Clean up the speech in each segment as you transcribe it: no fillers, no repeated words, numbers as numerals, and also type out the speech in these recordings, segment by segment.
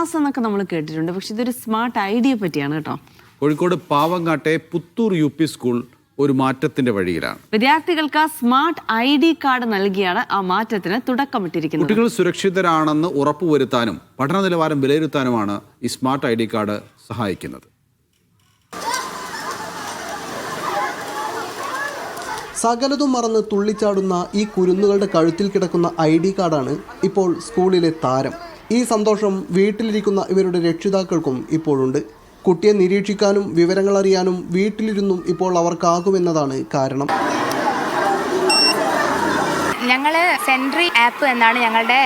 Class എന്നൊക്കെ നമ്മൾ കേട്ടിട്ടുണ്ട്, പക്ഷെ ഇതൊരു സ്മാർട്ട് ഐഡിയെ പറ്റിയാണ് കേട്ടോ. കോഴിക്കോട് പാവങ്ങാട്ടെ പുത്തൂർ UP സ്കൂൾ ഒരു മാറ്റത്തിന്റെ വഴിയിലാണ്. വിദ്യാർത്ഥികൾക്ക് സ്മാർട്ട് ID കാർഡ് നൽകിയാണ് ആ മാറ്റത്തിന് തുടക്കമിട്ടിരിക്കുന്നത്. കുട്ടികൾ സുരക്ഷിതരാണെന്ന് ഉറപ്പുവരുത്താനും പഠന നിലവാരം വിലയിരുത്താനുമാണ് ഈ സ്മാർട്ട് ID കാർഡ് സഹായിക്കുന്നത്. സകലതും മറന്ന് തുള്ളിച്ചാടുന്ന ഈ കുരുന്നുകളുടെ കഴുത്തിൽ കിടക്കുന്ന ID കാർഡാണ് ഇപ്പോൾ സ്കൂളിലെ താരം. ഈ സന്തോഷം വീട്ടിലിരിക്കുന്ന ഇവരുടെ രക്ഷിതാക്കൾക്കും ഇപ്പോഴുണ്ട്. കുട്ടിയെ നിരീക്ഷിക്കാനും വിവരങ്ങൾ അറിയാനും വീട്ടിലിരുന്നും ഇപ്പോൾ അവർക്കാകുമെന്നതാണ് കാരണം. ഞങ്ങൾ സെൻട്രി ആപ്പ് എന്നാണ് ഞങ്ങളുടെ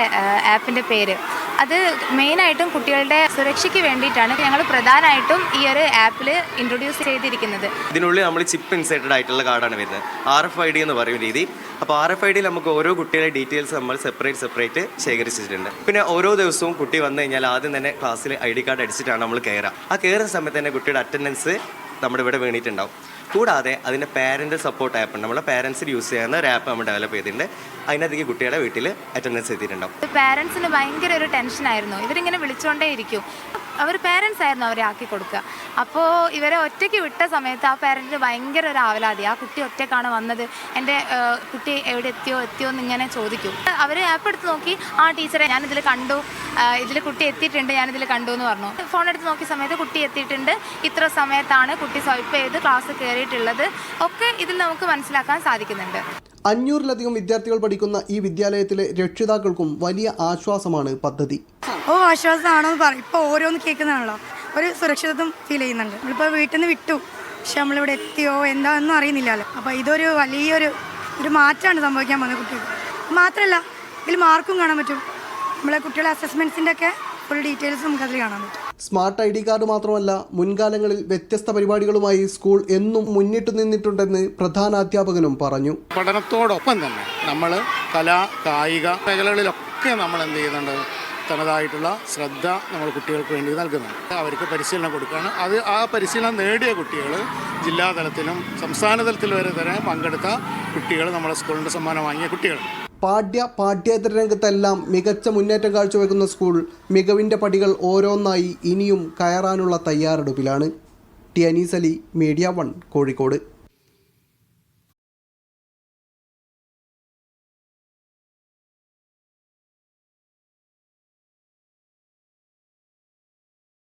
ആപ്പിൻ്റെ പേര്. അത് മെയിനായിട്ടും കുട്ടികളുടെ സുരക്ഷയ്ക്ക് വേണ്ടിയിട്ടാണ് ഞങ്ങൾ പ്രധാനമായിട്ടും ഈ ഒരു ആപ്പിൽ ഇൻട്രൊഡ്യൂസ് ചെയ്തിരിക്കുന്നത്. ഇതിനുള്ളിൽ നമ്മൾ ചിപ്പ് ഇൻസൈറ്റഡ് ആയിട്ടുള്ള കാർഡാണ് വരുന്നത്. RFID എന്ന് പറയും രീതി. അപ്പോൾ RFID നമുക്ക് ഓരോ കുട്ടികളുടെ ഡീറ്റെയിൽസ് നമ്മൾ സെപ്പറേറ്റ് ശേഖരിച്ചിട്ടുണ്ട്. പിന്നെ ഓരോ ദിവസവും കുട്ടി വന്നു കഴിഞ്ഞാൽ ആദ്യം തന്നെ ക്ലാസ്സിൽ ID കാർഡ് അടിച്ചിട്ടാണ് നമ്മൾ കയറുക. ആ കയറുന്ന സമയത്ത് തന്നെ കുട്ടിയുടെ അറ്റൻഡൻസ് നമ്മുടെ ഇവിടെ വീണിട്ടുണ്ടാവും. കൂടാതെ അതിൻ്റെ പാരൻ്റ് സപ്പോർട്ട് ആപ്പ് ഉണ്ട്. നമ്മളെ പാരൻസിന് യൂസ് ചെയ്യുന്ന ഒരു ആപ്പ് നമ്മൾ ഡെവലപ്പ് ചെയ്തിട്ടുണ്ട്. അതിനകത്തേക്ക് കുട്ടിയുടെ വീട്ടിൽ അറ്റൻഡൻസ് എത്തിയിട്ടുണ്ടാവും. പാരൻസിന് ഭയങ്കര ഒരു ടെൻഷനായിരുന്നു. ഇവരിങ്ങനെ വിളിച്ചുകൊണ്ടേ ഇരിക്കും. അവർ പാരൻസ് ആയിരുന്നു അവരെ ആക്കി കൊടുക്കുക. അപ്പോൾ ഇവരെ ഒറ്റയ്ക്ക് വിട്ട സമയത്ത് ആ പാരൻറ്റിന് ഭയങ്കര ഒരു ആവലാതി. ആ കുട്ടി ഒറ്റയ്ക്കാണ് വന്നത്, എൻ്റെ കുട്ടി എവിടെ എത്തിയോ എന്ന് ഇങ്ങനെ ചോദിക്കും. അവർ ആപ്പ് എടുത്ത് നോക്കി, ആ ടീച്ചറെ ഞാനിതിൽ കണ്ടു, ഇതിൽ കുട്ടി എത്തിയിട്ടുണ്ട്, ഞാനിതിൽ കണ്ടു എന്ന് പറഞ്ഞു. ഫോൺ എടുത്ത് നോക്കിയ സമയത്ത് കുട്ടി എത്തിയിട്ടുണ്ട്, ഇത്ര സമയത്താണ് കുട്ടി സ്വൈപ്പ് ചെയ്ത് ക്ലാസ് കയറിയിട്ടുള്ളത് ഒക്കെ ഇതിൽ നമുക്ക് മനസ്സിലാക്കാൻ സാധിക്കുന്നുണ്ട്. 500-ലധികം വിദ്യാർത്ഥികൾ പഠിക്കുന്ന ഈ വിദ്യാലയത്തിലെ രക്ഷിതാക്കൾക്കും വലിയ ആശ്വാസമാണ് പദ്ധതി. ആശ്വാസമാണെന്ന് പറയും. ഇപ്പോൾ ഓരോന്ന് കേൾക്കുന്നതാണല്ലോ, ഒരു സുരക്ഷിതത്വം ഫീൽ ചെയ്യുന്നുണ്ട്. നമ്മളിപ്പോൾ വീട്ടിൽ നിന്ന് വിട്ടു, പക്ഷെ നമ്മളിവിടെ എത്തിയോ എന്താണെന്നും അറിയുന്നില്ലല്ലോ. അപ്പോൾ ഇതൊരു വലിയൊരു മാറ്റമാണ് സംഭവിക്കാൻ പോകുന്നത് കുട്ടികൾക്ക്. മാത്രമല്ല ഇതിൽ മാർക്കും കാണാൻ പറ്റും. നമ്മളെ കുട്ടികളുടെ അസസ്മെൻറ്റ്സിൻ്റെ ഒക്കെ ഫുൾ ഡീറ്റെയിൽസ് നമുക്കതിൽ കാണാൻ പറ്റും. സ്മാർട്ട് ID കാർഡ് മാത്രമല്ല, മുൻകാലങ്ങളിൽ വ്യത്യസ്ത പരിപാടികളുമായി സ്കൂൾ എന്നും മുന്നിട്ട് നിന്നിട്ടുണ്ടെന്ന് പ്രധാനാധ്യാപകനും പറഞ്ഞു. പഠനത്തോടൊപ്പം തന്നെ നമ്മൾ കലാ കായിക മേഖലകളിലൊക്കെ നമ്മൾ എന്ത് ചെയ്യുന്നുണ്ട്, തനതായിട്ടുള്ള ശ്രദ്ധ നമ്മൾ കുട്ടികൾക്ക് വേണ്ടി നൽകുന്നുണ്ട്. അവർക്ക് പരിശീലനം കൊടുക്കുകയാണ്. ആ പരിശീലനം നേടിയ കുട്ടികൾ ജില്ലാതലത്തിലും സംസ്ഥാന തലത്തിൽ വരെ തന്നെ പങ്കെടുത്ത കുട്ടികൾ നമ്മുടെ സ്കൂളിൻ്റെ സമ്മാനം വാങ്ങിയ കുട്ടികൾ. പാഠ്യേതര രംഗത്തെല്ലാം മികച്ച മുന്നേറ്റം കാഴ്ചവെക്കുന്ന സ്കൂൾ മികവിൻ്റെ പടികൾ ഓരോന്നായി ഇനിയും കയറാനുള്ള തയ്യാറെടുപ്പിലാണ്. T Anees Ali, media 1, Kozhikode.